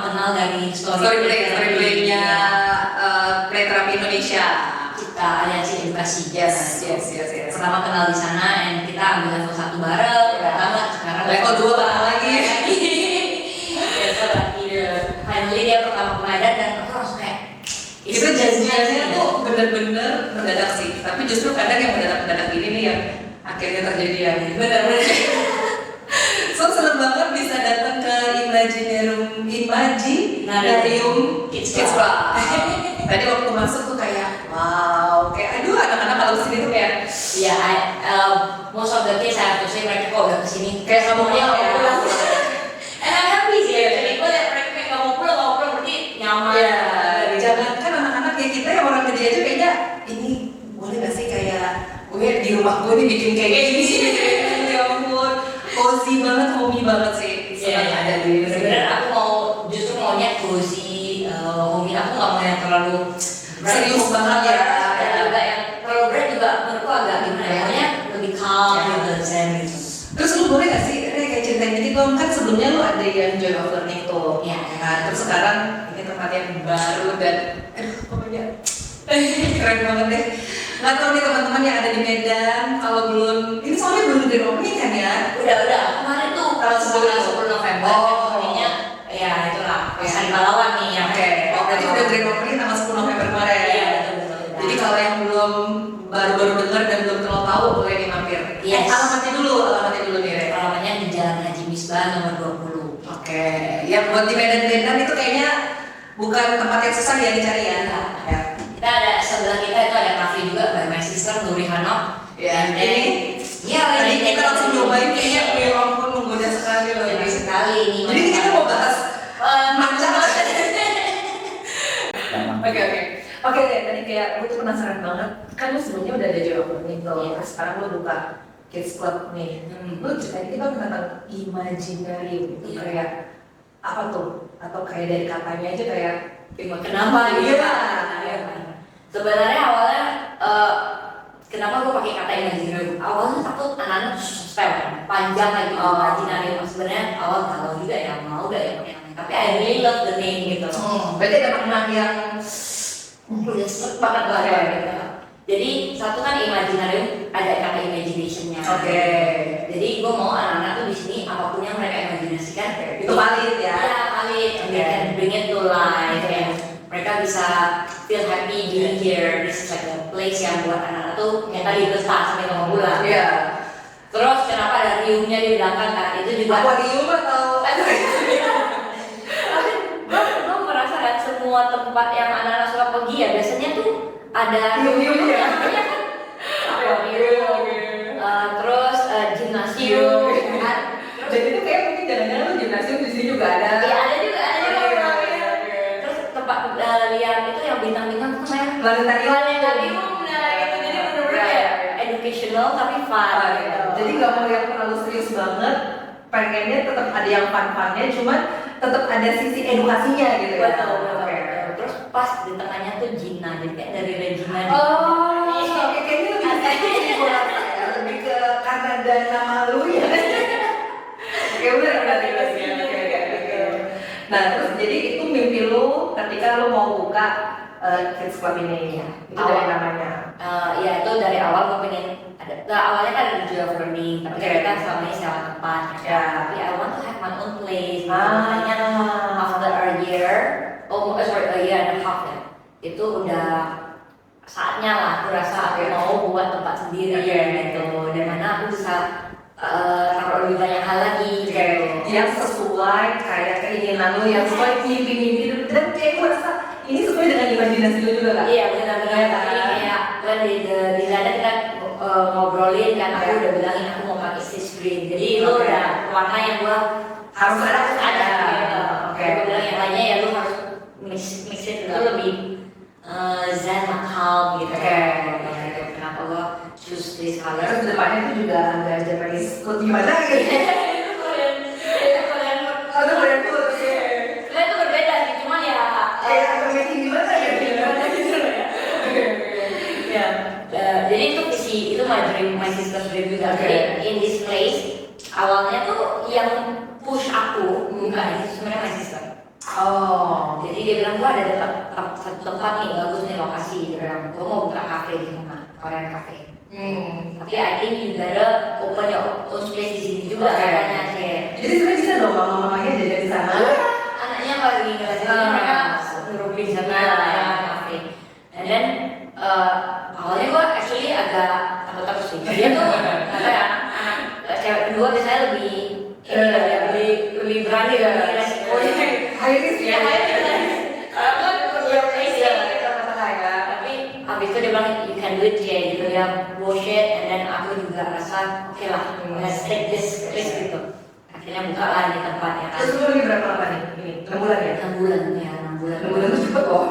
kenal dari story-playnya Play Terapi Indonesia. Kita aliansi edukasi. Yes. Pertama kenal di sana, dan kita ambil level 1 bareng. Pertama sekarang level 2 bareng lagi. Finally dia pertama ke Medan dan aku langsung kayak itu janjiannya tuh bener-bener mendadak sih. Tapi justru kadang yang mendadak ini nih yang akhirnya terjadi ya. Bener-bener. So seneng banget bisa datang ke Imaginarium Kids Club. Tadi waktu masuk tuh kayak wow, kayak aduh anak-anak kalau kesini tuh kayak ya, most of the kids saya tuh mereka kok udah kesini kayak kamu semuanya mau mau pulang. ya. And I'm happy sih. Jadi gue liat mereka kayak nggak mau pulang berarti nyaman. Ya, jangan kan anak-anak kayak kita yang orang gede aja kayaknya ini boleh nggak sih kayak gue di rumah gue nih bikin kayak gini sih. Ya ampun, cozy banget, homey banget sih. Senang ada di sini. Sebenarnya aku justru maunya cozy, homey. Aku nggak mau yang terlalu serius banget ya. Dan juga yang terlalu berat juga menurutku agak gimana ya? Maunya lebih calm gitu, zen gitu. Terus lu boleh gak sih, kayak ceritain dikit dong, kan sebelumnya lu ada yang Joy of Learning tuh ya kan, terus sekarang ini tempat yang baru dan pokoknya keren banget deh. Nggak tahu nih teman-teman yang ada di Medan, kalau belum, ini soalnya belum grand opening kan ya? Udah, kemarin tuh tanggal 10 November openingnya ya itulah, Pasar Pahlawan nih ya. Berarti udah grand opening tanggal 10 November kemarin. Iya, betul. Jadi kalau yang belum baru dengar dan belum terlalu tahu boleh nih mampir. Yes. Alamatnya dulu nih Re. Alamatnya di Jalan Haji Misbah nomor 20. Oke, ya buat di Medan itu kayaknya bukan tempat yang susah ya dicari ya. Ya. Kita ada sebelah kita itu ada cafe juga by my sister Nuri Hano. Ya, ini tadi kita langsung nyobain kayaknya ya ampun menggoda sekali loh ini. Sekali ini. Jadi kita mau bahas macam Oke deh, tadi kayak gue tuh penasaran banget. Kan lu sebelumnya udah ada Joy of Learning tuh, terus sekarang lu buka Kids Club nih. Lu ceritain kita tentang Imaginarium itu kayak apa tuh? Atau kayak dari katanya aja kayak kenapa gitu? Sebenarnya awalnya kenapa gue pakai kata Imaginarium? Awalnya takut anak-anak spell kan, panjang lagi Imaginarium. Sebenarnya awal kalau juga ya mau gak ya pakai namanya. Tapi I really love the name gitu. Berarti ada makna yang udah seret banget lah ya gitu. Jadi satu kan Imaginarium ada kata imagination-nya. Jadi gue mau anak-anak tuh di sini apapun yang mereka imajinasikan itu valid ya. Iya valid. And they can bring it to life. And mereka bisa feel happy being here. This is like a place yang buat anak-anak tuh yang tadi betah sampai nggak mau pulang. Iya. Terus kenapa ada riumnya di belakang kan? Itu juga. Aquarium atau? Gue merasa kan semua tempat yang anak-anak suka pergi ya biasanya tuh ada rium-riumnya. Terus gimnasium. Jadi itu kayak mungkin jangan-jangan lu gimnasium di sini juga ada. Iya ada juga. Terus tempat lihat itu yang bintang-bintang tuh namanya planetarium. Nah gitu jadi bener-bener kayak educational tapi fun. Jadi nggak mau yang terlalu serius banget. Pengennya tetap ada yang fun-funnya, cuman tetap ada sisi edukasinya gitu ya. Betul. Terus pas di tengahnya tuh Gina, jadi kayak dari Regina. Kayaknya lebih ke karena ada nama lu ya. Oke udah berarti ya. Nah terus jadi itu mimpi lu ketika lu mau buka Kids Club ini, itu dari namanya. Ya itu dari awal gue pengen ada. Awalnya kan ada Joy of Learning, tapi kita selama ini sewa tempat. Tapi I want to have my own place. Makanya after a year and a half ya, itu udah saatnya lah. Aku rasa aku mau buat tempat sendiri gitu. Dan mana aku bisa taruh lebih banyak hal lagi. Yang sesuai kayak keinginan lu, yang sesuai mimpi-mimpi dan kayak gue rasa ini sesuai dengan imajinasi lu juga kan? Iya benar-benar. Tapi kayak kan di sana kita ngobrolin kan, aku udah bilangin aku mau pakai stitch green. Jadi lu udah warna yang gua harus ada. Aku bilang yang lainnya ya lu harus mix it itu lebih zen, calm gitu. Kenapa gua choose this color? Terus depannya itu juga ada Japanese food gimana gitu? Korean food. Sebenarnya itu berbeda sih, cuman ya gimana ya? Jadi itu visi, itu my sister's dream juga. Jadi in this place awalnya tuh yang push aku bukan itu sebenarnya my sister. Oh. Jadi dia bilang gua ada satu tempat nih bagus nih lokasi, dia bilang gua mau buka kafe di sana, Korean cafe. Tapi I think you better open your own space di sini juga katanya sih. Jadi sebenarnya bisa dong mama-mamanya jajan di sana. Anaknya lagi ngeliatin mereka suruh di sana ya kafe. And then awalnya gua actually agak takut sih. Dia tuh apa ya anak cewek kedua biasanya lebih lebih berani dan lebih resikonya. High risk ya. Karena kan dia crazy gitu masalah ya. Tapi habis itu dia bilang you can do it ya gitu ya bullshit. And then aku juga rasa oke lah let's take this risk gitu. Akhirnya buka lah di tempat ya kan. Terus lu lagi berapa lama nih? Ini 6 bulan ya? 6 bulan ya 6 bulan. 6 bulan itu cepet loh.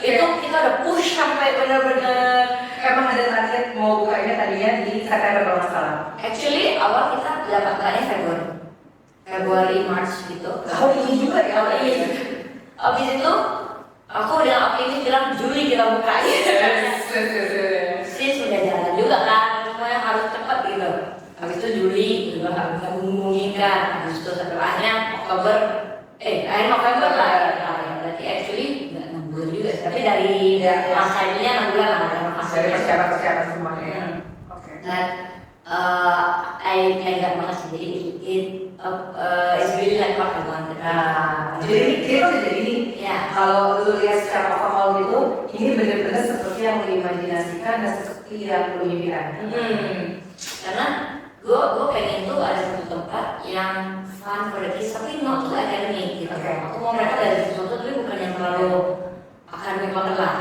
Itu kita udah push sampai benar-benar. Emang ada target mau bukanya tadinya di September kalau nggak salah. Actually awal kita dapatkannya Februari Maret gitu. Oh ini juga ya? Oh iya. Abis itu aku udah optimis bilang Juli kita buka. Sis udah jalan juga kan, semuanya harus cepat gitu. Habis itu Juli juga nggak memungkinkan. Habis itu akhirnya akhir November lah ya. Berarti actually nggak 6 bulan juga. Tapi dari masa ininya 6 bulan lah. Dari persiapan semuanya. Oke. Dan I got banget sih. Jadi it's really like what I wanted. Jadi kita udah jadi nih. Ya. Kalau lu lihat secara overall gitu, ini benar-benar seperti yang lu imajinasikan dan seperti yang lu impikan. Karena gue pengen tuh ada satu tempat yang fun for the kids tapi not too academic gitu. Aku mau mereka dari sesuatu tapi bukan yang terlalu akademik banget lah.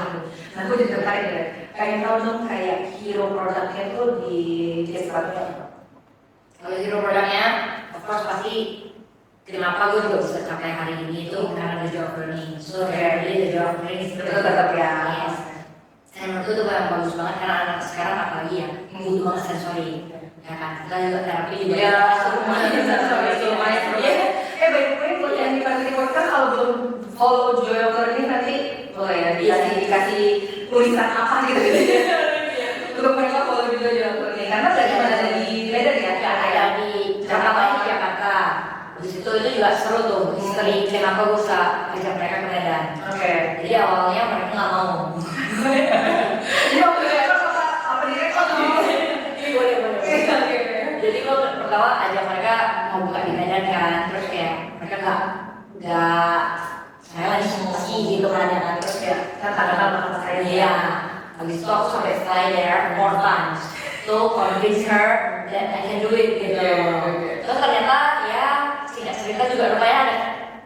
Nah, gue jadi tertarik ya. Pengen tahu dong kayak hero produknya tuh di Desperate. Kalau hero produknya, of course pasti kenapa gue juga bisa capai hari ini itu karena the job learning. So really the job learning is Tetap ya. Yes. Dan menurut itu yang bagus banget karena anak sekarang apalagi ya butuh banget sensori. Ya kan, kita juga terapi juga Ya, lumayan by the way, buat yang di Pasir Podcast kalau belum follow Joy of Learning nanti boleh ya dikasih tulisan apa gitu untuk mereka follow juga Joy of Learning karena nggak cuma ada di Medan ya, ada di Jakarta di Jakarta. Di situ itu juga seru tuh, history kenapa gue bisa ajak mereka ke Medan. Oke. Jadi awalnya mereka nggak mau. Jadi waktu itu apa direkod tuh? Boleh. Jadi gue pertama ajak mereka mau buka di Medan kan, terus kayak mereka nggak saya lagi emosi gitu kan ya kan, terus kayak Katakanlah sama saya. iya. Habis itu aku sampai fly there 4 times to convince her that I can do it gitu. Terus ternyata ya singkat cerita juga rupanya ada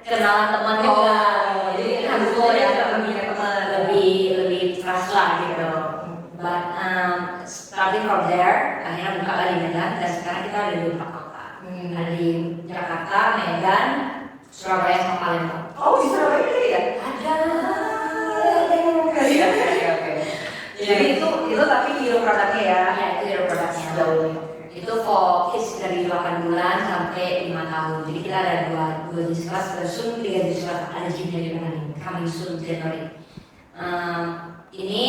kenalan teman juga. Jadi harus ya juga punya teman lebih trust lah gitu. But starting from there, akhirnya buka lagi Medan dan sekarang kita ada di 4 kota. Ada di Jakarta, Medan, Surabaya sama Palembang. Oh di Surabaya ada ya? Ada. Oke. Jadi itu tapi hero produknya ya? Ya itu hero produknya. Jauh. Itu for kids dari 8 bulan sampai 5 tahun. Jadi kita ada dua jenis kelas dan soon 3 jenis kelas. Ada gymnya juga nanti. Coming soon January. Ini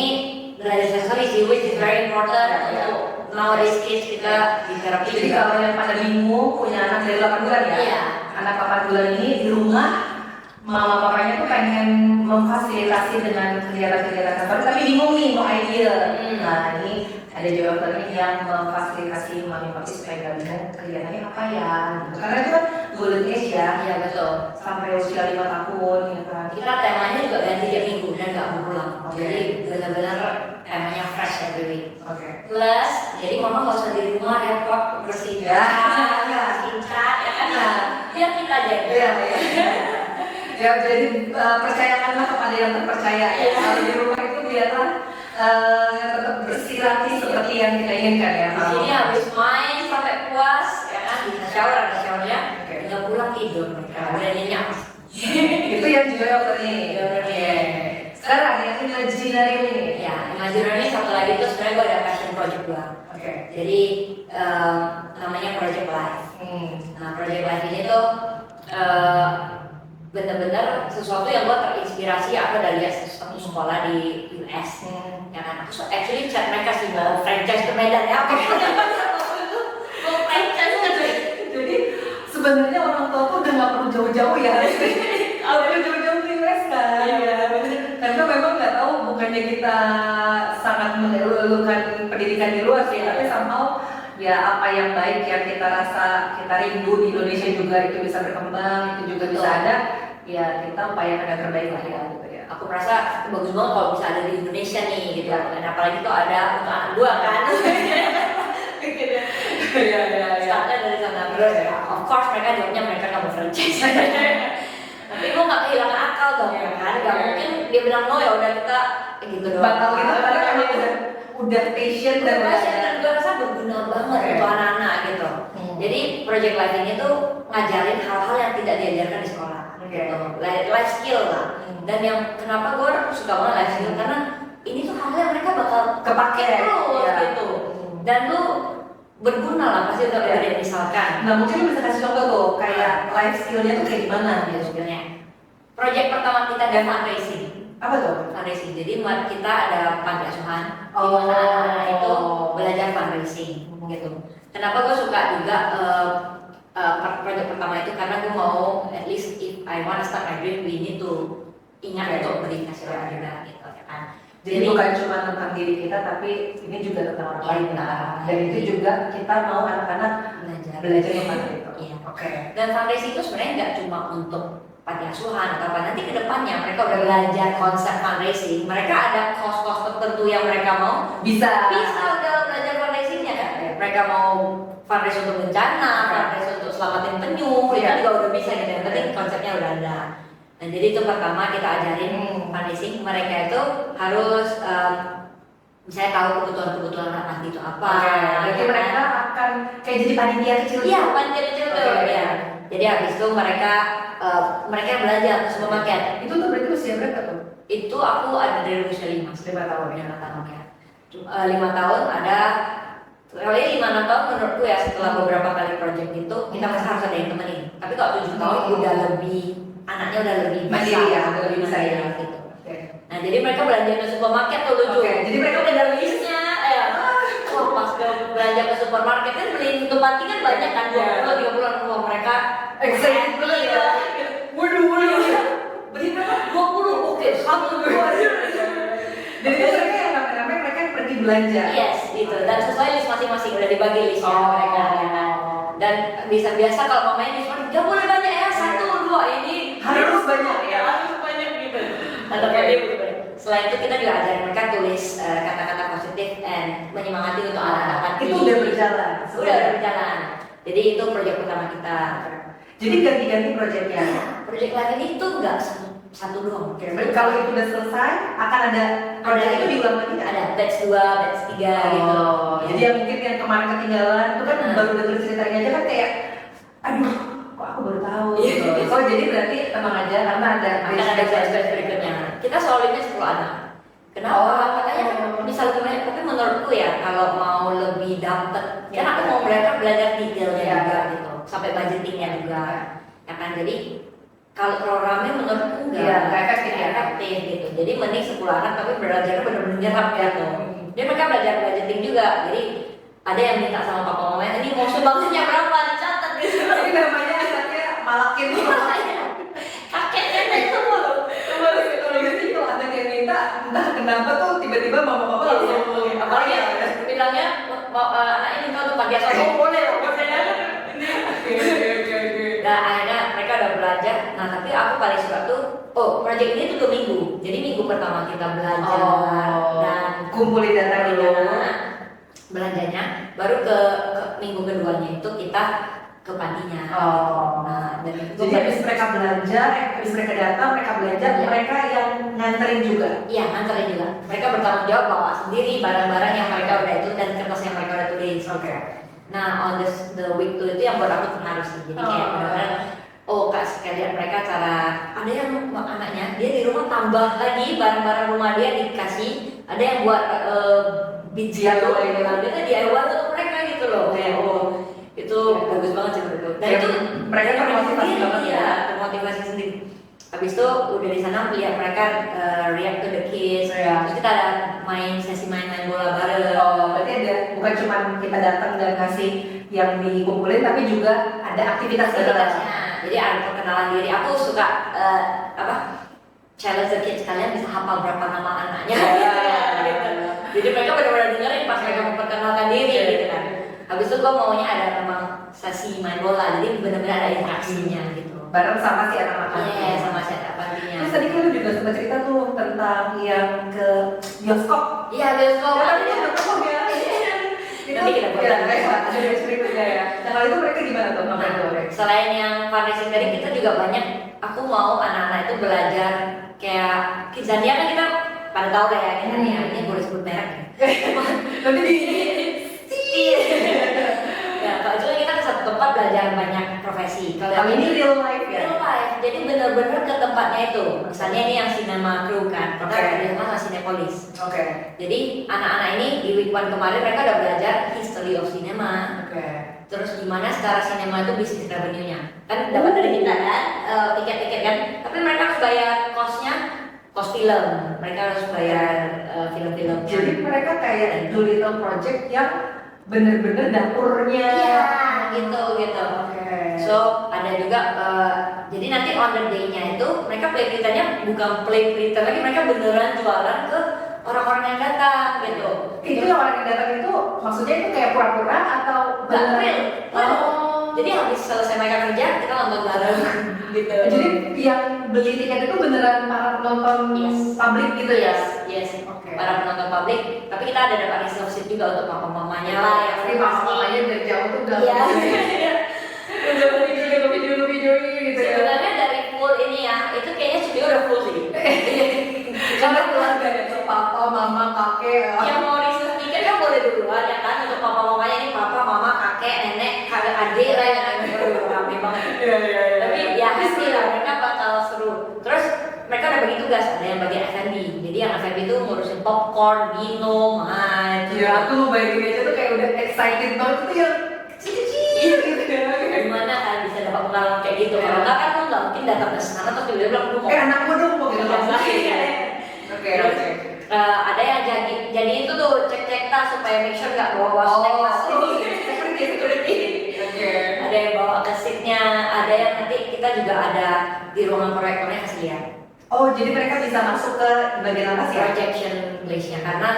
belajar sensori sih, which is very important untuk nowadays kids kita di terapi. Jadi kalau yang pada bingung punya anak dari 8 bulan ya? Iya. Anak 8 bulan ini di rumah mama papanya tuh pengen memfasilitasi dengan kegiatan-kegiatan sensori tapi bingung nih mau idea. Nah ini ada jawabannya yang memfasilitasi mami papi supaya nggak bingung kegiatannya apa ya? Karena itu kan golden age ya. Iya betul. Sampai usia 5 tahun ya kan. Kita temanya juga ganti tiap minggu dan nggak berulang. Jadi benar-benar temanya fresh every week. Oke. Plus, jadi mama nggak usah di rumah repot bersihin Ya. bersihin cat, ya kan? Biar kita aja. Iya. Ya jadi percayakanlah kepada yang terpercaya ya. Kalau di rumah itu biarlah tetap bersih rapi seperti yang kita inginkan ya. Di sini habis main sampai puas, ya kan? Bisa shower ada showernya, tinggal pulang tidur. Udah nyenyak. Itu yang juga tadi. Sekarang yang imaginary ini. Ya, imaginary satu lagi itu sebenarnya gue ada passion project gue. Oke. Jadi namanya Project Life. Nah, Project Life ini tuh benar-benar sesuatu yang gue terinspirasi aku dari satu sekolah di US. Ya kan, aku actually chat mereka sih mau franchise ke Medan ya. Mau franchise ke Jadi sebenarnya orang tua tuh udah nggak perlu jauh-jauh ya. Kalau bukannya kita sangat mengeluhkan pendidikan di luar sih, tapi somehow ya apa yang baik yang kita rasa kita rindu di Indonesia juga itu bisa berkembang, itu juga bisa ada, ya kita upayakan yang terbaik lah ya gitu ya. Aku merasa bagus banget kalau bisa ada di Indonesia nih gitu, dan apalagi tuh ada untuk anak dua kan. Startnya dari sana terus, of course mereka jawabnya mereka nggak mau franchise. Tapi gue nggak kehilangan akal dong ya kan, nggak mungkin dia bilang no ya udah kita gitu doang. Bakal gitu karena emang udah passion dan gue rasa berguna banget untuk anak-anak gitu. Jadi Project Life ini tuh ngajarin hal-hal yang tidak diajarkan di sekolah, gitu. Life skill lah. Dan yang kenapa gue suka banget life skill karena ini tuh hal yang mereka bakal kepake terus gitu. Dan lu berguna lah pasti udah gede misalkan. Nah mungkin lu bisa kasih contoh tuh kayak life skillnya tuh kayak gimana Life skillnya. Project pertama kita ada fundraising. Apa tuh? Fundraising. Jadi kita ada panti asuhan di mana anak-anak itu belajar fundraising gitu. Kenapa gue suka juga project pertama itu karena gue mau at least if I wanna start my dream we need to ingat untuk beri kasih orang juga gitu ya kan. Jadi bukan cuma tentang diri kita tapi ini juga tentang orang lain lah. Dan itu juga kita mau anak-anak belajar tentang itu. Iya. Oke. Dan fundraising itu sebenarnya nggak cuma untuk panti asuhan atau apa, nanti ke depannya mereka udah belajar konsep fundraising, mereka ada kos-kos tertentu yang mereka mau bisa udah belajar fundraisingnya kan. Mereka mau fundraise untuk bencana, fundraise untuk selamatin penyu, itu juga udah bisa gitu. Yang penting konsepnya udah ada. Nah jadi itu pertama kita ajarin fundraising, mereka itu harus misalnya tahu kebutuhan anak panti itu apa. Berarti mereka akan kayak jadi panitia kecil. Iya, panitia kecil tuh. Ya. Jadi habis itu mereka belajar ke supermarket. Itu tuh berarti usia berapa tuh? Itu aku ada dari usia 5 tahun ya. 5 tahun ya. 5 tahun ada kali 5-6 tahun menurutku ya setelah beberapa kali project itu kita masih harus ada yang temenin. Tapi kalau 7 tahun udah lebih anaknya udah lebih mandiri ya, udah lebih bisa ya gitu. Nah jadi mereka belanja ke supermarket tuh lucu. Jadi mereka udah ada listnya. Wah pas belanja ke supermarket kan beli untuk panti kan banyak kan 20-30 rumah mereka. Excited banget ya. Waduh. Beli berapa? 20. Oke, 1 2. Jadi mereka yang rame-rame mereka yang pergi belanja. Yes, gitu. Dan sesuai list masing-masing udah dibagi listnya mereka ya kan. Dan bisa biasa kalau mamanya di supermarket nggak boleh banyak ya 1 2 ini harus banyak ya. Harus banyak gitu. Atau gitu. Selain itu kita juga ajarin mereka tulis kata-kata positif dan menyemangati untuk anak-anak panti. Itu udah berjalan. Udah berjalan. Jadi itu proyek pertama kita. Jadi ganti-ganti proyeknya. Proyek lain ini tuh nggak satu doang. Kalau itu udah selesai, akan ada proyek itu diulang lagi nggak? Ada batch 2, batch 3 gitu. Jadi yang mungkin yang kemarin ketinggalan itu kan baru denger ceritanya aja kan kayak, aduh, kok aku baru tahu. Oh jadi berarti tenang aja karena ada batch berikutnya. Kita selalu 10 anak. Kenapa? Katanya bisa lebih banyak, tapi menurutku ya kalau mau lebih dapet, kan aku mau mereka belajar detailnya juga gitu, sampai budgetingnya juga, ya kan. Jadi kalau programnya menurutku nggak efektif gitu. Jadi mending 10 anak tapi belajarnya benar-benar nyerap gitu. Dia mereka belajar budgeting juga. Jadi ada yang minta sama papa mamanya, ini mau sumbangsinya berapa dicatat gitu. Ini namanya anaknya malakin. Kakeknya itu mulu. Jadi kalau ada yang minta, entah kenapa tuh tiba-tiba mama-mama langsung apalagi ya, bilangnya anaknya minta untuk panti asuhan, boleh loh, boleh ya. Nah akhirnya mereka udah belajar. Nah tapi aku paling suka tuh, project ini tuh 2 minggu. Jadi minggu pertama kita belajar dan kumpulin data dulu, belanjanya, baru ke minggu keduanya itu kita ke pantinya. Nah, dan itu jadi habis mereka belanja, habis mereka datang, mereka belanja, mereka yang nganterin juga. Iya, nganterin juga. Mereka bertanggung jawab bawa sendiri barang-barang yang mereka udah itu dan kertas yang mereka udah tulis. Nah, on the week 2 itu yang buat aku terharu sih. Jadi kayak benar-benar kak sekalian mereka cara ada yang anaknya dia di rumah tambah lagi barang-barang rumah dia dikasih, ada yang buat biji atau dia kan DIY untuk mereka gitu loh. Kayak itu bagus banget sih menurutku. Dan itu mereka termotivasi banget ya, termotivasi sendiri. Habis itu udah di sana lihat mereka react to the kids. Terus kita ada sesi main-main bola bareng. Berarti ada bukan cuma kita datang dan ngasih yang dikumpulin, tapi juga ada aktivitasnya. Jadi ada perkenalan diri. Aku suka challenge the kids, kalian bisa hafal berapa nama anaknya Ya. gitu. Jadi mereka benar-benar dengerin pas mereka memperkenalkan diri gitu kan. Habis itu gue maunya ada memang sesi main bola, jadi benar-benar ada interaksinya gitu. Bareng sama si anak-anak. Iya, sama si anak pantinya. Terus tadi kan lu juga sempat cerita tuh tentang yang ke bioskop. Iya, bioskop. Ya, tapi udah ketemu ya. Nanti kita buat ya, lagi. ada berikutnya ya. Nah kalau itu mereka gimana tuh ngapain tuh? Selain yang fundraising tadi, kita juga banyak. Aku mau anak-anak itu belajar kayak Kidzania kan kita pada tahu lah ya Kidzania. Ini boleh sebut merek. Nanti di Ya, kalau itu kan kita ke satu tempat belajar banyak profesi. Kalau Tapi yang ini real life ya? real life, jadi benar-benar ke tempatnya itu. Misalnya ini yang Cinema Crew kan, kita Oke. kerja sama Cinepolis. Oke. Jadi anak-anak ini di week 1 kemarin mereka udah belajar history of cinema. Oke. Terus gimana secara sinema itu bisnis revenue-nya. Kan dapat dari kita kan, tiket-tiket kan. Tapi mereka harus bayar cost-nya, cost film. Mereka harus bayar film-film. Jadi mereka kayak do little project yang bener-bener dapurnya. Iya, gitu. Oke. So ada juga jadi nanti on the day-nya itu mereka play pretend-nya bukan play pretend lagi, mereka beneran jualan ke orang-orang yang datang gitu. Itu yang orang yang datang itu maksudnya itu kayak pura-pura atau Nggak bener? real. Oh. Jadi habis selesai mereka kerja kita nonton bareng gitu. Jadi yang beli tiket itu beneran para penonton Yes. publik gitu ya? Yes. Oke. Para penonton publik. Tapi kita ada dapat reserve seat juga untuk papa-mamanya lah yang Tapi mama-mamanya dari jauh tuh udah Iya. udah video gitu ya. Sebenarnya dari full ini ya, itu kayaknya studio udah full sih. Karena keluarga itu papa, mama, kakek. Yang mau reserve tiket kan boleh duluan ya kan untuk papa-mamanya ini papa, mama, kakek, nenek, kakek, adik lah yang rame banget. Iya. Tapi ya pasti lah mereka bakal seru. Terus mereka udah bagi tugas, ada yang bagian F&B. Jadi yang F&B itu ngurusin popcorn, minum, Ya aku bayangin aja tuh kayak udah excited banget tuh yang kecil-kecil gitu ya. Gimana kan bisa dapat pengalaman kayak gitu? Kalau enggak kan lu nggak mungkin datang ke sana terus tiba-tiba bilang lu mau. Anakku dong mau gitu Biasa. Oke. Terus, ada yang jadi itu tuh cek-cek tas supaya make sure nggak bawa snack masuk. Oke. Ada yang bawa ke seatnya, ada yang nanti kita juga ada di ruangan proyektornya kasih lihat. Oh, jadi mereka bisa masuk ke bagian atas ya? Projection place-nya karena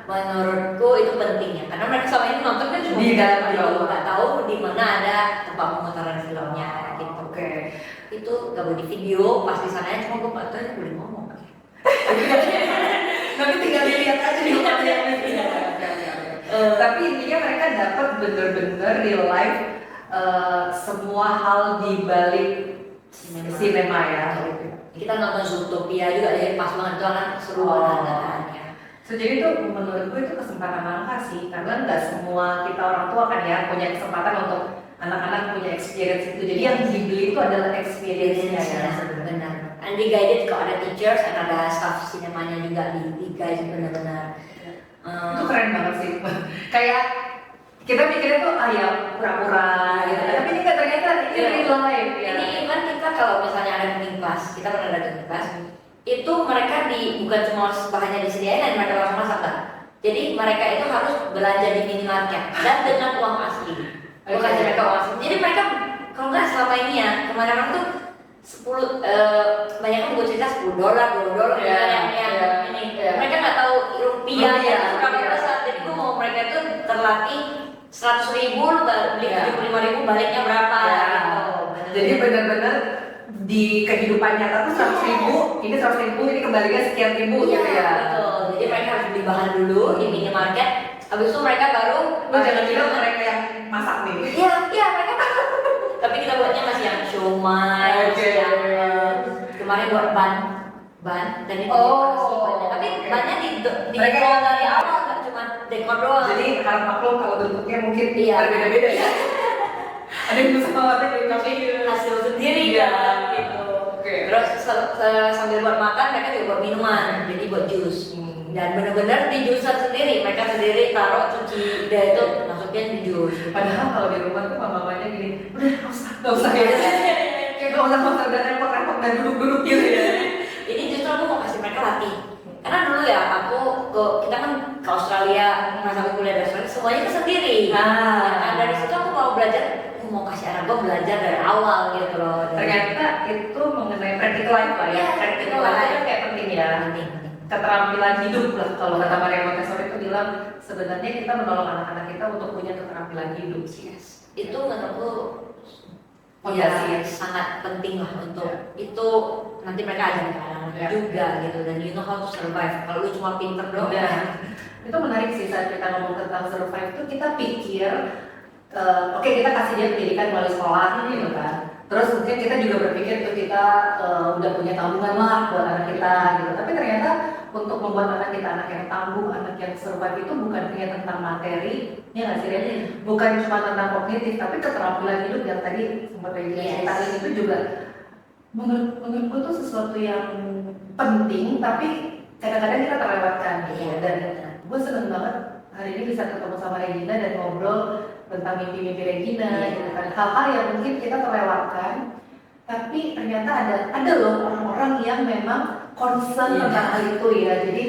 menurutku itu pentingnya karena mereka selama ini nonton kan cuma Di dalam film. nggak tahu di mana ada tempat pemutaran filmnya gitu. Oke. Itu nggak boleh di video pas di sana cuma gue nggak tahu ini boleh ngomong. Nanti tinggal dilihat aja di rumahnya. Tapi intinya mereka dapat bener-bener real life semua hal di balik sinema ya. Kita nonton Zootopia juga jadi pas banget itu kan seru banget kan ya. So, jadi itu menurut gue itu kesempatan langka sih karena nggak semua kita orang tua kan ya punya kesempatan untuk anak-anak punya experience itu. Jadi yang dibeli itu adalah experience-nya ya. Benar. And di guided kalau ada teachers dan ada staff sinemanya juga di guide benar-benar. Itu keren banget sih. Kayak kita mikirnya tuh ya pura-pura gitu. Tapi ini nggak ternyata ini real life ya. Ini even kita kalau misalnya ada cooking class, kita pernah ada cooking class, itu mereka bukan cuma bahannya disediain dan mereka langsung masak kan. Jadi mereka itu harus belanja di minimarket dan dengan uang asli. Bukan kasih mereka uang asli. Jadi mereka kalau nggak selama ini ya kemana-mana tuh 10 banyak kan gue cerita $10, $20 yang ini. Mereka nggak tahu rupiah ya berapa besar. Jadi gue mau mereka itu terlatih 100.000 beli 75.000 baliknya berapa gitu. Jadi benar-benar di kehidupan nyata tuh 100.000, ini 100.000, ini kembalinya sekian ribu gitu ya. Betul. Jadi mereka harus beli bahan dulu di minimarket. Habis itu mereka baru Jangan bilang mereka yang masak nih. Iya mereka masak. Tapi kita buatnya masih yang siomay, masih yang kemarin buat ban dan itu bannya. Tapi bannya di mereka dari awal nggak cuma dekor doang. Jadi harap maklum kalau bentuknya mungkin Iya. berbeda-beda ya. Ada yang bisa ada yang Tapi hasil sendiri Iya. kan gitu. Oke. Terus sambil buat makan mereka juga buat minuman, jadi buat jus. Dan benar-benar di juicer sendiri, mereka sendiri taruh cuci udah itu masukin di jus. Padahal kalau di rumah tuh mamanya gini, udah nggak usah ya. Kayak nggak usah udah repot-repot dan duduk-duduk gitu ya. Ini justru aku mau kasih mereka latih. Karena dulu ya kita kan ke Australia, masa aku kuliah di Australia semuanya itu sendiri. Nah, dari situ aku mau belajar, aku mau kasih karena gue belajar dari awal gitu loh. Ternyata itu mengenai practical life lah ya. Iya, Practical life itu kayak penting ya. Penting. Keterampilan hidup lah kalau kata Maria Montessori itu bilang sebenarnya kita menolong anak-anak kita untuk punya keterampilan hidup sih. Yes. Itu menurutku Fondasi ya ya. sangat penting lah untuk Ya. itu nanti mereka ajarin ke anak Ya. juga gitu, dan you know how to survive. Kalau lu cuma pinter doang, Nah, itu menarik sih saat kita ngomong tentang survive itu kita pikir oke, kita kasih dia pendidikan melalui sekolah gitu kan. Terus mungkin kita juga berpikir tuh kita udah punya tabungan lah buat anak kita gitu. Tapi ternyata untuk membuat anak kita anak yang tangguh, anak yang survive itu bukan hanya tentang materi, ya nggak sih Ren? Bukan cuma tentang kognitif, tapi keterampilan hidup yang tadi sempat Regina ceritain itu juga menurutku tuh sesuatu yang penting, tapi kadang-kadang kita terlewatkan gitu. Iya. Dan gue seneng banget hari ini bisa ketemu sama Regina dan ngobrol tentang mimpi-mimpi Regina gitu kan, hal-hal yang mungkin kita terlewatkan, tapi ternyata ada loh orang-orang yang memang concern tentang hal itu ya, jadi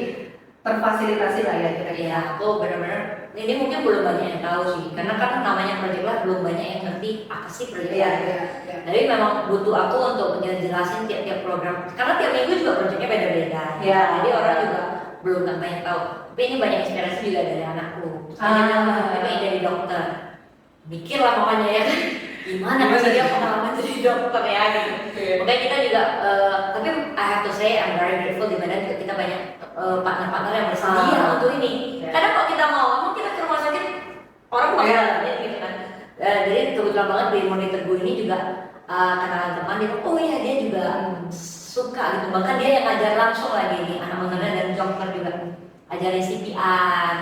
terfasilitasi lah ya kira-kira. Iya, aku benar-benar ini mungkin belum banyak yang tahu sih, karena kan namanya Project Life belum banyak yang ngerti apa sih Project Iya, Life. iya. Jadi memang butuh aku untuk menjelasin tiap-tiap program, karena tiap minggu juga proyeknya beda-beda. Iya. Jadi orang juga belum banyak tahu. Tapi ini banyak inspirasi juga dari anakku. Ini dari dokter. Mikir lah makanya ya kan, gimana sih dia pengalaman jadi dokter ya gitu. Makanya kita juga, tapi I have to say I'm very grateful di mana kita banyak partner-partner yang bersedia untuk ini. Kadang kalau kita mau, emang kita ke rumah sakit orang bakal gitu kan. Jadi kebetulan banget di monitor gue ini juga kenalan teman dia, oh iya dia juga suka gitu, bahkan dia yang ngajar langsung lagi nih anak-anaknya dan dokter juga ajarin CPR.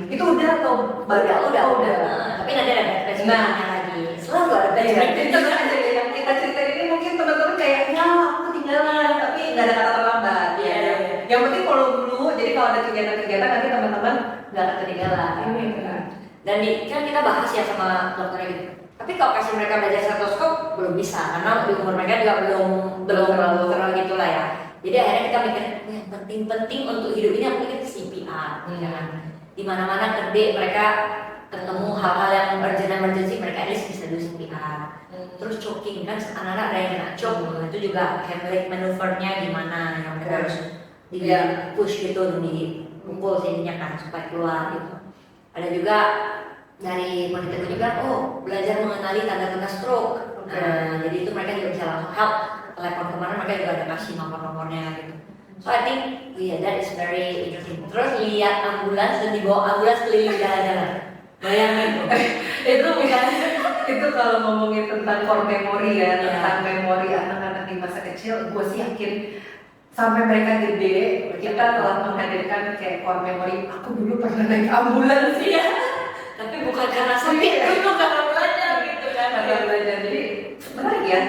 Itu udah atau baru? Udah. Udah. Tapi nanti ada flashback-nya lagi. Selalu ada flashback. Itu kan aja yang kita ceritain ini mungkin teman-teman kayak ya aku ketinggalan, tapi nggak ada kata terlambat. Iya. Yang penting follow dulu, jadi kalau ada kegiatan-kegiatan nanti teman-teman nggak akan ketinggalan. Dan kan kita bahas ya sama dokternya gitu. Tapi kalau kasih mereka belajar stetoskop belum bisa, karena di umur mereka juga belum terlalu gitulah ya. Jadi akhirnya kita mikir yang penting-penting untuk hidup ini aku pikir CPR. Di mana-mana gede mereka ketemu hal-hal yang emergency mereka at least bisa dulu CPR. Terus choking kan anak-anak ada yang kena choke, itu juga Heimlich maneuvernya gimana yang mereka harus di push gitu, dipukul sininya kan supaya keluar gitu. Ada juga dari monitor juga, belajar mengenali tanda-tanda stroke. Nah, jadi itu mereka juga bisa langsung help. Telepon kemana mereka juga ada kasih nomor-nomornya gitu. So I think that is very interesting. Terus lihat ambulans dan dibawa ambulans keliling jalan-jalan. Bayangin tuh. Itu bukan itu kalau ngomongin tentang core memory ya, tentang memori anak-anak di masa kecil, gue sih yakin sampai mereka gede kita telah menghadirkan kayak core memory. Aku dulu pernah naik ambulans ya. Tapi bukan karena sakit, itu karena belajar gitu kan. Karena belajar. Jadi menarik ya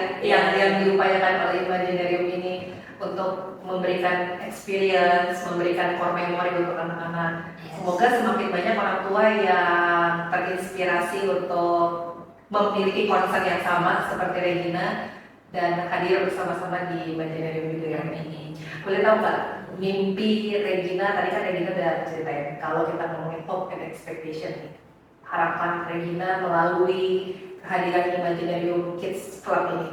yang diupayakan oleh Imaginarium ini untuk memberikan experience, memberikan core memory untuk anak-anak. Semoga semakin banyak orang tua yang terinspirasi untuk memiliki concern yang sama seperti Regina dan hadir bersama-sama di Imaginarium juga yang ini. Boleh tahu nggak mimpi Regina? Tadi kan Regina udah ceritain kalau kita ngomongin hope and expectation nih, harapan Regina melalui kehadiran Imaginarium Kids Club ini.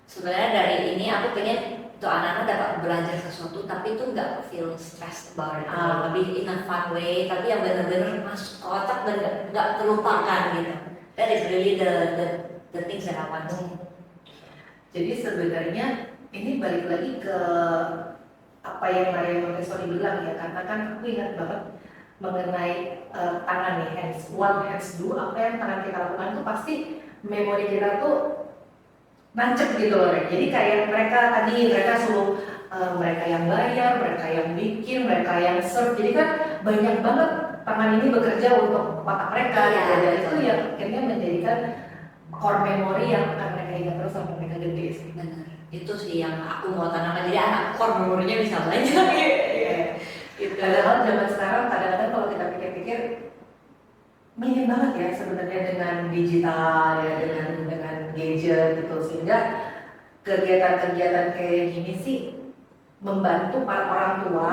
Sebenarnya dari ini aku pengen tuh anak-anak dapat belajar sesuatu tapi itu nggak feel stressed about it, lebih in a fun way, tapi yang benar-benar masuk otak dan nggak terlupakan gitu. That is really the things that I want. Jadi sebenarnya ini balik lagi ke apa yang Maria Montessori bilang ya, karena kan aku ingat banget mengenai tangan nih, hands one, hands do, apa yang tangan kita lakukan tuh pasti memori kita tuh nancep gitu loh. Jadi kayak mereka suruh mereka yang bayar, mereka yang bikin, mereka yang serve, jadi kan banyak banget tangan ini bekerja untuk otak mereka gitu. Dan itu yang akhirnya menjadikan core memory yang akan mereka ingat terus sampai mereka gede sih. Benar, itu sih yang aku mau tanamkan, jadi anak core memorinya bisa belajar gitu. Padahal zaman sekarang kadang-kadang kalau kita pikir-pikir minim banget ya sebenarnya dengan digital ya, dengan gadget gitu, sehingga kegiatan-kegiatan kayak gini sih membantu para orang tua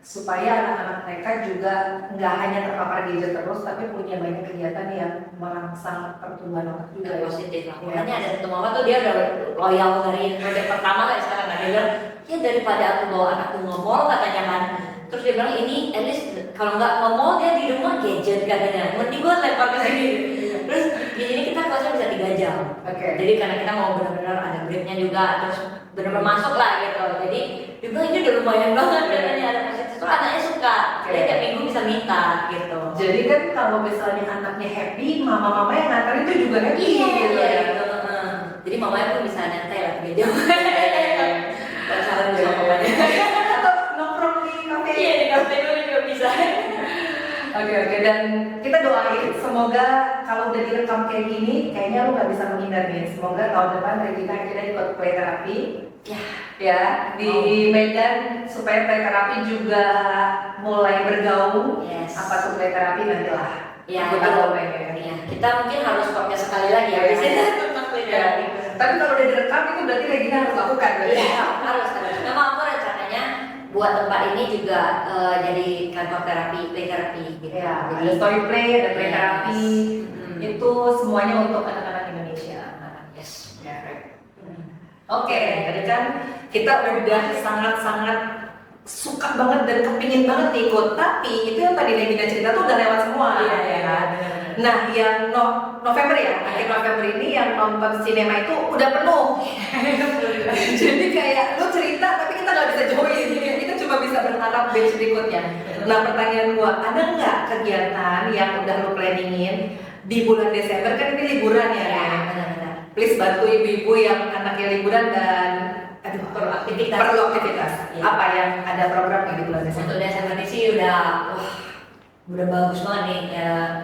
supaya anak-anak mereka juga nggak hanya terpapar gadget terus, tapi punya banyak kegiatan yang merangsang pertumbuhan otak juga. Juga positif lah. Makanya ada satu mama tuh dia udah loyal dari project pertama kayak sekarang kan, dia bilang ya daripada aku bawa anakku nge-mall katanya kan, terus dia bilang ini at least kalau nggak nge-mall dia di rumah gadget katanya, mending gue lempar ke sini. Terus di sini kita kelasnya bisa 3 jam. Oke. Jadi karena kita mau benar-benar ada breaknya juga, terus benar-benar masuk lah gitu. Jadi dia bilang ini udah lumayan banget katanya, ada positif. Terus anaknya suka, dia tiap minggu bisa minta gitu. Jadi kan kalau misalnya anaknya happy, mama-mama yang nganter itu juga happy Iya, gitu iya, ya. gitu. Jadi mamanya pun bisa nyantai lah 3 jam. Pacaran sama mamanya. Atau nongkrong di kafe. Iya, di kafe juga bisa. Oke, dan kita doain semoga kalau udah direkam kayak gini, kayaknya lu nggak bisa menghindar nih. Semoga tahun depan Regina kita ikut play terapi. Ya, di Medan supaya play terapi juga mulai bergaung. Yes. Apa tuh play terapi nantilah. Ya, kita betul. ngomongin. Iya, kita mungkin harus pakai sekali lagi ya. Di sini tentang play Ya. therapy. Tapi kalau udah direkam itu berarti Regina harus lakukan berarti. Iya, harus. Memang aku rencananya buat tempat ini juga jadi kantor terapi, play terapi gitu. Ya, Jadi ada story play, ada play yes. terapi. Hmm. Itu semuanya untuk anak-anak Indonesia. Yes. Ya. Oke, tadi kan kita udah sangat-sangat suka banget dan kepingin banget ikut, tapi itu yang tadi Regina cerita tuh udah lewat semua. Iya, ya kan? Nah, yang November ya, akhir November ini yang nonton sinema itu udah penuh. Jadi kayak lu cerita tapi kita nggak bisa join, kita cuma bisa berharap batch berikutnya. Nah, pertanyaan gua, ada nggak kegiatan yang udah lu planningin di bulan Desember, kan ini liburan ya? Ya, benar-benar. Please bantu ibu-ibu yang anaknya liburan dan Perlu aktivitas. perlu aktivitas. Iya. Apa yang ada program di bulan Desember? Untuk Desember ini sih udah bagus banget nih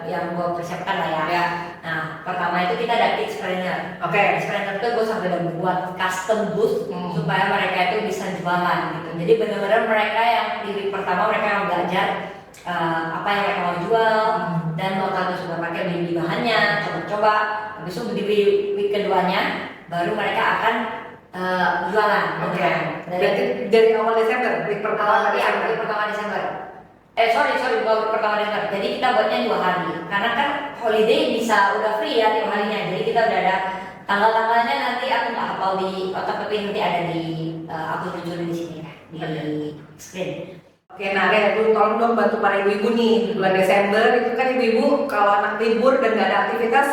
yang gue persiapkan lah ya. Ya. Nah, pertama itu kita ada kids planner. Oke. Kids planner itu gue sampai udah buat custom booth supaya mereka itu bisa jualan gitu. Jadi benar-benar mereka yang di week pertama mereka yang belajar apa yang mereka mau jual dan mau tahu supermarket beli bahannya, coba-coba. Habis itu di week keduanya baru mereka akan jualan. Oke. Berarti dari awal Desember, week pertama Desember. Week pertama Desember. Sorry, bukan week pertama Desember. Jadi kita buatnya 2 hari. Karena kan holiday bisa udah free ya tiap harinya. Jadi kita udah ada tanggal-tanggalnya, nanti aku nggak hafal di otak, tapi nanti ada di aku tunjukin di sini ya, di screen. Oke, nah lu tolong dong bantu para ibu-ibu nih, bulan Desember itu kan ibu-ibu kalau anak libur dan nggak ada aktivitas,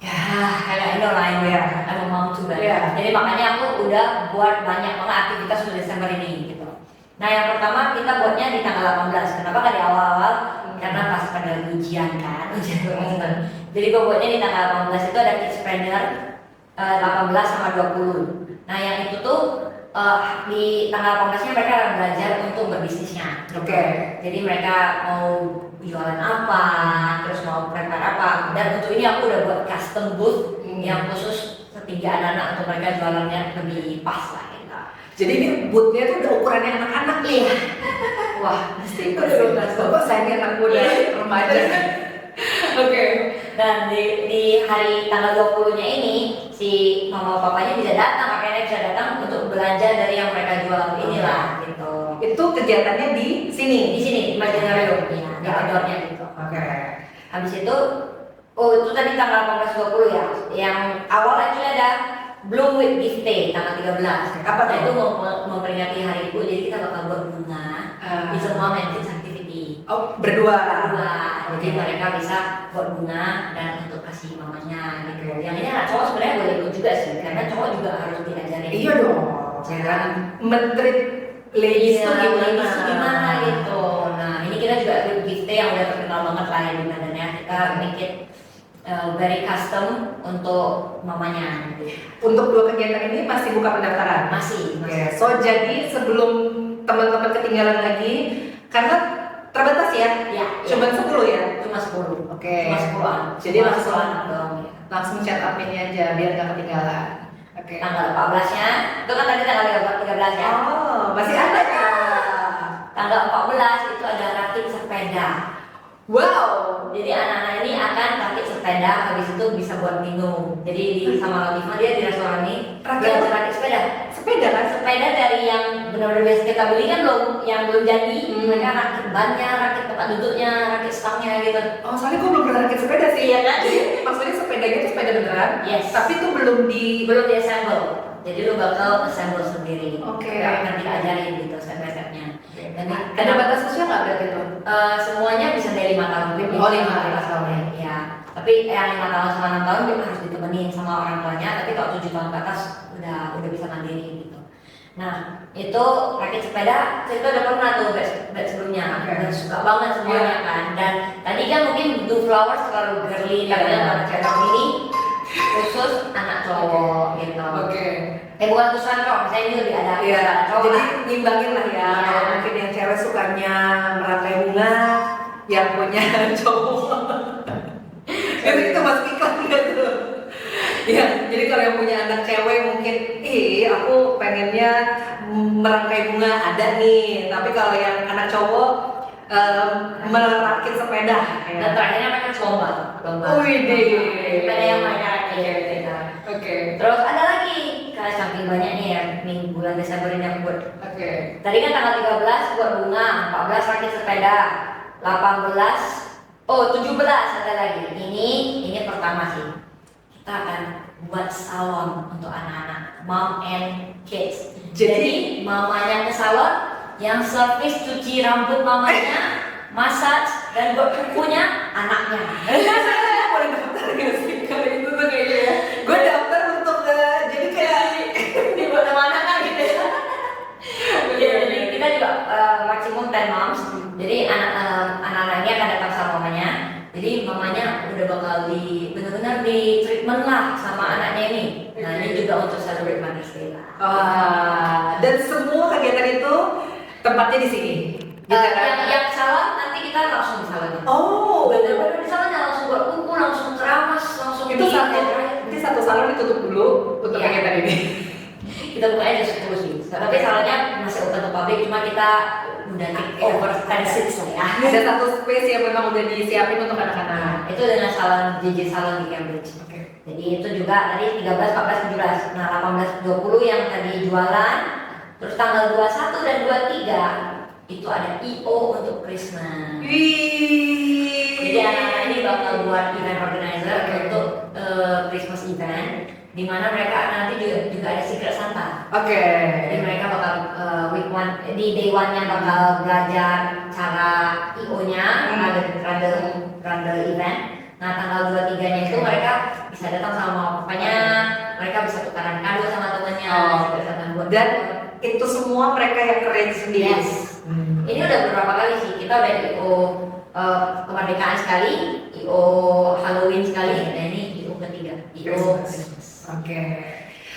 Ya, kayak ini lah ya, emang mau juga. Iya. Jadi makanya aku udah buat banyak banget aktivitas untuk Desember ini gitu. Nah, yang pertama kita buatnya di tanggal 18. Kenapa kan di awal-awal? Karena pas pada ujian kan, ujian semester. Jadi gue buatnya di tanggal 18 itu ada kids planner 18 sama 20. Nah, yang itu tuh di tanggal 18-nya mereka akan belajar untuk berbisnisnya. Oke. Jadi mereka mau jualan apa, terus mau prepare apa. Dan untuk ini aku udah buat custom booth yang khusus ketiga anak-anak untuk mereka jualannya lebih pas lah gitu. Jadi ini bootnya tuh udah ukurannya anak-anak nih. Wah, mesti Bapak sayangnya anak muda remaja. Oke. Dan di hari tanggal 20-nya ini si mama papanya bisa datang, kakeknya bisa datang untuk belanja dari yang mereka jual inilah gitu. Itu kegiatannya di sini. Di sini di Imaginarium ya, di outdoornya gitu. Oke. Habis itu itu tadi tanggal 18 20 ya. Yang awal actually ada Bloom with Gift Day tanggal 13. Apa tuh? Nah, itu memperingati hari ibu, jadi kita bakal buat bunga di semua main kids activity. Oh, berdua. Jadi mereka bisa buat bunga dan untuk kasih mamanya gitu. Yang ini anak cowok sebenarnya boleh ikut juga sih, karena cowok juga harus diajarin. Iya dong. Jangan menteri ladies Iya, tuh ladies tuh gimana gitu. Nah, ini kita juga gift day yang udah terkenal banget lah ya di Medan ya. Kita make it very custom untuk mamanya gitu. Untuk 2 kegiatan ini masih buka pendaftaran? Masih. Oke. So jadi sebelum teman-teman ketinggalan lagi, karena terbatas ya? Ya, Cuma 10 ya? Cuma 10. Oke. Cuma 10-an. Jadi Cuma langsung 10-an doang ya. langsung chat adminnya aja biar nggak ketinggalan. Oke. Tanggal 14-nya, itu kan tadi tanggal 13 ya. Oh, masih ada ya? Tanggal 14 itu ada rakit sepeda. Wow. Jadi anak-anak ini akan rakit sepeda, habis itu bisa buat minum. Jadi sama Latifah dia di restoran ini Rakit belajar rakit sepeda. sepeda kan? Sepeda dari yang benar-benar biasa kita beli kan yang belum jadi, mereka rakit bannya, rakit tempat duduknya, rakit stangnya gitu. Oh, soalnya gue belum pernah rakit sepeda sih. Iya kan? Maksudnya sepedanya itu sepeda beneran, Yes. tapi itu belum belum di assemble. Jadi lu bakal assemble sendiri. Oke. Akan diajarin gitu step-by-stepnya. Dan ada batas usia nggak berarti itu? semuanya bisa dari 5 tahun. Oh, 5 tahun ya. Tapi yang 5 tahun sama 6 tahun dia harus ditemenin sama orang tuanya. Tapi kalau 7 tahun ke atas udah bisa mandiri gitu. Nah itu rakit sepeda, saya udah pernah tuh batch sebelumnya. Okay. Dan suka banget semuanya kan. Dan tadi kan mungkin do flowers terlalu girly, katanya anak cewek ini khusus anak cowok gitu. Oke. Bukan khusus anak cowok, saya ini lebih ada Iya, anak cowok. jadi ngimbangin lah ya. Iya. Kalau mungkin yang cewek sukanya merangkai bunga, yang punya cowok. Itu masuk iklan gitu. Ya, jadi kalau yang punya anak cewek mungkin, aku pengennya merangkai bunga ada nih. Tapi kalau yang anak cowok merakit sepeda. Dan terakhirnya mereka lomba. Wih deh. Sepeda yang mereka rakit gitu. Oke. Terus ada lagi, karena saking banyaknya ya minggu bulan Desember ini aku buat. Oke. Tadi kan tanggal 13 buat bunga, 14 rakit sepeda, 17 ada lagi. Ini pertama sih. Kita akan buat salon untuk anak-anak, mom and kids. Jadi mamanya ke salon, yang servis cuci rambut mamanya, massage dan buat kukunya anaknya. Boleh daftar nggak sih kalau itu tuh kayaknya ya? Gue daftar untuk jadi kayak Dibuat sama anak kan gitu ya. Ya, jadi kita juga maksimum 10 moms. Jadi anak-anak ini akan datang sama mamanya. Jadi mamanya udah bakal benar-benar di treatment lah sama anaknya ini. Nah ini juga untuk celebrate Mother's Day lah. Dan semua kegiatan itu tempatnya di sini. Yang salon nanti kita langsung di salonnya. Oh, Bener-bener di salonnya langsung buat kuku, langsung keramas, langsung itu satu salon ditutup dulu untuk Iya. kegiatan ini. Kita buka aja 10 sih. Tapi salonnya masih open to public, cuma kita udah take over 10 seats lah ya. Ada satu space yang memang udah disiapin untuk anak-anak. Itu dengan salon JJ Salon di Cambridge. Oke. Jadi itu juga tadi 13, 14, 17. Nah 18, 20 yang tadi jualan. Terus tanggal 21 dan 23 itu ada IO untuk Christmas. Jadi anak-anak ini bakal buat event organizer untuk Christmas event, di mana mereka nanti juga ada Secret Santa. Oke. Jadi mereka bakal week one di day one-nya bakal belajar cara IO-nya, random event. Nah tanggal 23-nya itu mereka bisa datang sama papanya, mereka bisa tukaran kado sama temannya. Dan itu semua mereka yang arrange sendiri. Yes. Ini udah beberapa kali sih, kita udah IO kemerdekaan sekali, IO Halloween sekali, nah ini IO ketiga, IO Christmas. Oke.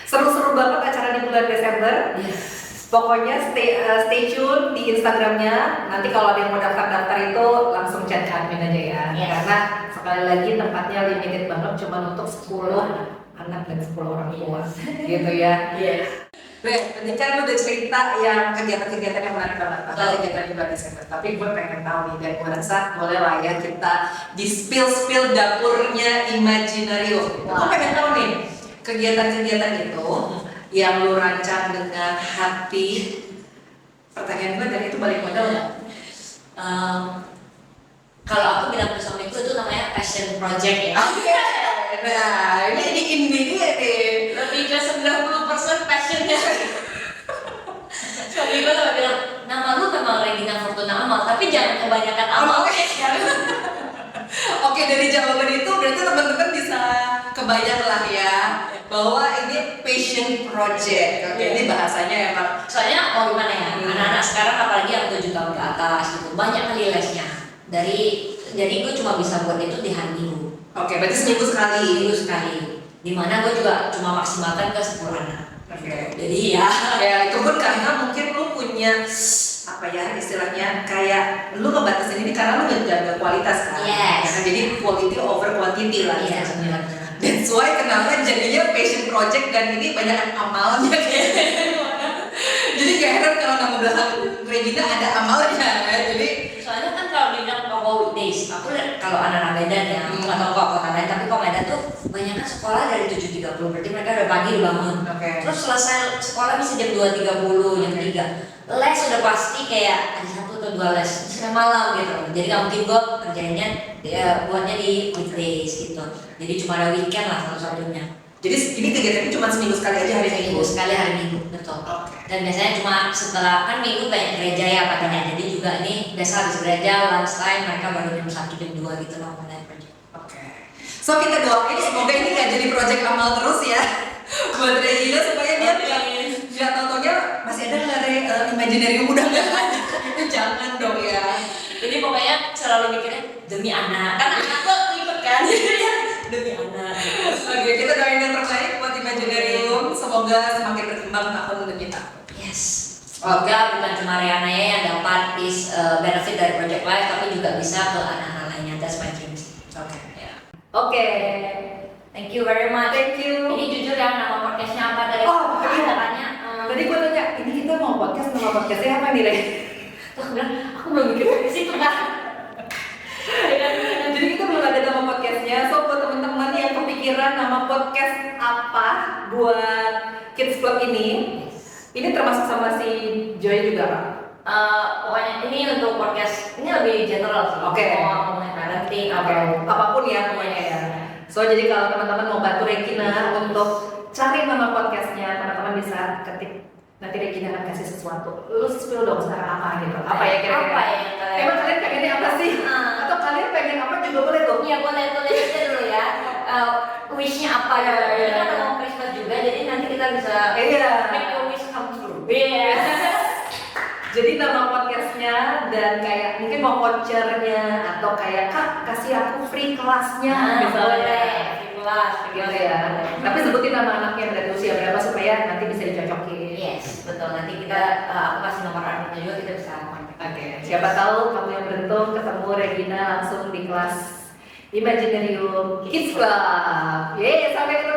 Seru-seru banget acara di bulan Desember. Yes. Pokoknya stay tune di Instagramnya. Nanti kalau ada yang mau daftar-daftar itu langsung chat admin aja ya. Yes. Karena sekali lagi tempatnya limited banget, cuma untuk 10 anak dan 10 orang tua. Gitu ya. Yes. Tadi kan lu udah cerita yang kegiatan-kegiatan yang menarik banget, bahkan kegiatan di bulan Desember. Tapi gue pengen tahu nih, dan gue rasa boleh lah ya kita di spill dapurnya Imaginario. Gue pengen tahu nih, kegiatan-kegiatan itu yang lu rancang dengan hati. Pertanyaan gue, dan itu balik modal nggak? Kalau aku bilang ke suamiku itu namanya passion project ya. Nah, ini dia nih. Lebih ke 90% passionnya. Suamiku tuh bilang, nama lu memang Regina Fortuna Amal, tapi jangan kebanyakan amal. Oke, dari jawaban itu berarti teman-teman bisa kebayang lah ya bahwa ini passion project. Oke, ini bahasanya emang. Soalnya mau gimana ya, anak-anak sekarang apalagi yang 7 tahun ke atas gitu, banyak kali lesnya. Jadi gue cuma bisa buat itu di hari Minggu. Oke, berarti seminggu sekali. Dimana gue juga cuma maksimalkan ke 10 anak. Oke. Jadi ya. Ya itu pun karena mungkin lu punya apa ya istilahnya, kayak lu ngebatasin ini karena lu ngejaga kualitas kan. Yes. Ya kan? Jadi quality over quantity lah Yes, istilahnya. benar. That's why kenapa jadinya passion project dan ini banyak amalnya kayak. Jadi gak heran kalau nama belakang Regina ada amalnya ya. Jadi Soalnya kan kalau bilang kok weekdays. Aku lihat kalau anak-anak Medan ya, aku nggak tahu kok kota lain, tapi kok Medan tuh banyak kan sekolah dari 7.30, berarti mereka udah pagi udah bangun. Terus selesai sekolah bisa jam 2.30, jam 3. Les udah pasti kayak ada 1 atau 2 les sampai malam gitu. Jadi nggak mungkin gue kerjainnya buatnya di weekdays gitu. Jadi cuma ada weekend lah satu-satunya. Jadi ini kegiatannya cuma seminggu sekali aja hari Minggu. Sekali hari Minggu, betul. Dan biasanya cuma setelah kan Minggu banyak gereja ya paginya. Jadi juga ini biasa habis gereja, lunch time mereka baru jam 1 jam 2 gitu loh mulai kerja. So kita doain semoga ini nggak jadi project amal terus ya buat Regina supaya dia nggak tahu-taunya masih ada nggak imaginarium udah nggak ada. Itu jangan dong ya. Jadi pokoknya selalu mikirnya demi anak, kan anak tuh ikut kan. Demi anak. Oke, kita doain yang terbaik buat Imaginarium. Semoga semakin berkembang tahun demi tahun. Yes. Semoga bukan cuma Riana ya yang dapat benefit dari Project Life, tapi juga bisa ke anak-anak lainnya. That's my dream. Oke. Thank you very much. Thank you. Ini jujur ya nama podcastnya apa dari? Oh, iya. Tanya. Tadi gue tanya, ini kita mau podcast, nama podcastnya apa nih, Le? Terus bilang, aku belum mikir ke situ kan. Jadi kita belum ada nama podcastnya. So buat teman-teman yang kepikiran nama podcast apa buat Kids Club ini termasuk sama si Joy juga, Pak? Pokoknya ini untuk podcast ini lebih general sih. Oke. Mau ngomongin parenting Apapun ya pokoknya ya. So jadi kalau teman-teman mau bantu Regina untuk cari nama podcastnya, teman-teman bisa ketik. Nanti Regina akan kasih sesuatu. Lu spill dong sekarang apa gitu. Apa ya kira-kira? Apa yang kalian? Emang kalian pengennya apa sih? Atau kalian pengen apa juga boleh tuh? Iya boleh tulis aja dulu ya. Wishnya apa ya? Ini kan ada mau Christmas juga, jadi nanti kita bisa make your wish come true. Iya. Jadi nama podcastnya dan kayak mungkin mau vouchernya atau kayak Kak kasih aku free kelasnya misalnya. Kelas Gitu ya. Tapi sebutin nama anaknya berarti usia berapa supaya nanti bisa dicocokin. Yes, betul. Nanti kita aku kasih nomor anaknya juga, kita bisa kontak. Oke. Siapa tahu kamu yang beruntung ketemu Regina langsung di kelas Imaginarium Kids Club. Yeay, sampai ketemu